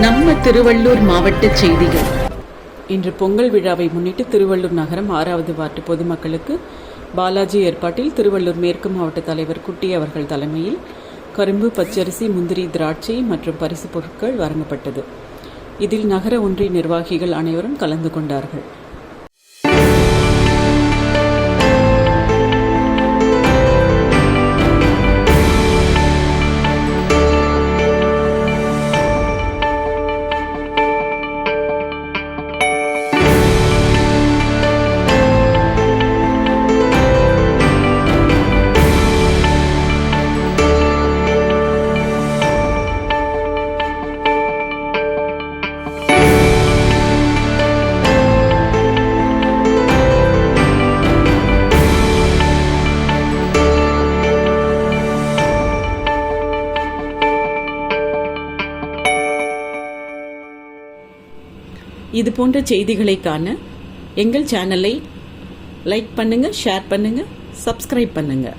நம்ம திருவள்ளூர் மாவட்ட செய்திகள். இன்று பொங்கல் விழாவை முன்னிட்டு திருவள்ளூர் நகரம் 6வது வார்டு பொதுமக்களுக்கு பாலாஜி ஏற்பாட்டில் திருவள்ளூர் மேற்கு மாவட்ட தலைவர் குட்டி அவர்கள் தலைமையில் கரும்பு, பச்சரிசி, முந்திரி, திராட்சை மற்றும் பரிசு பொருட்கள் வழங்கப்பட்டது. இதில் நகர ஒன்றிய நிர்வாகிகள் அனைவரும் கலந்து கொண்டார்கள். இது போன்ற செய்திகளை காண எங்கள் சேனலை லைக் பண்ணுங்க, ஷேர் பண்ணுங்க, சப்ஸ்கிரைப் பண்ணுங்க.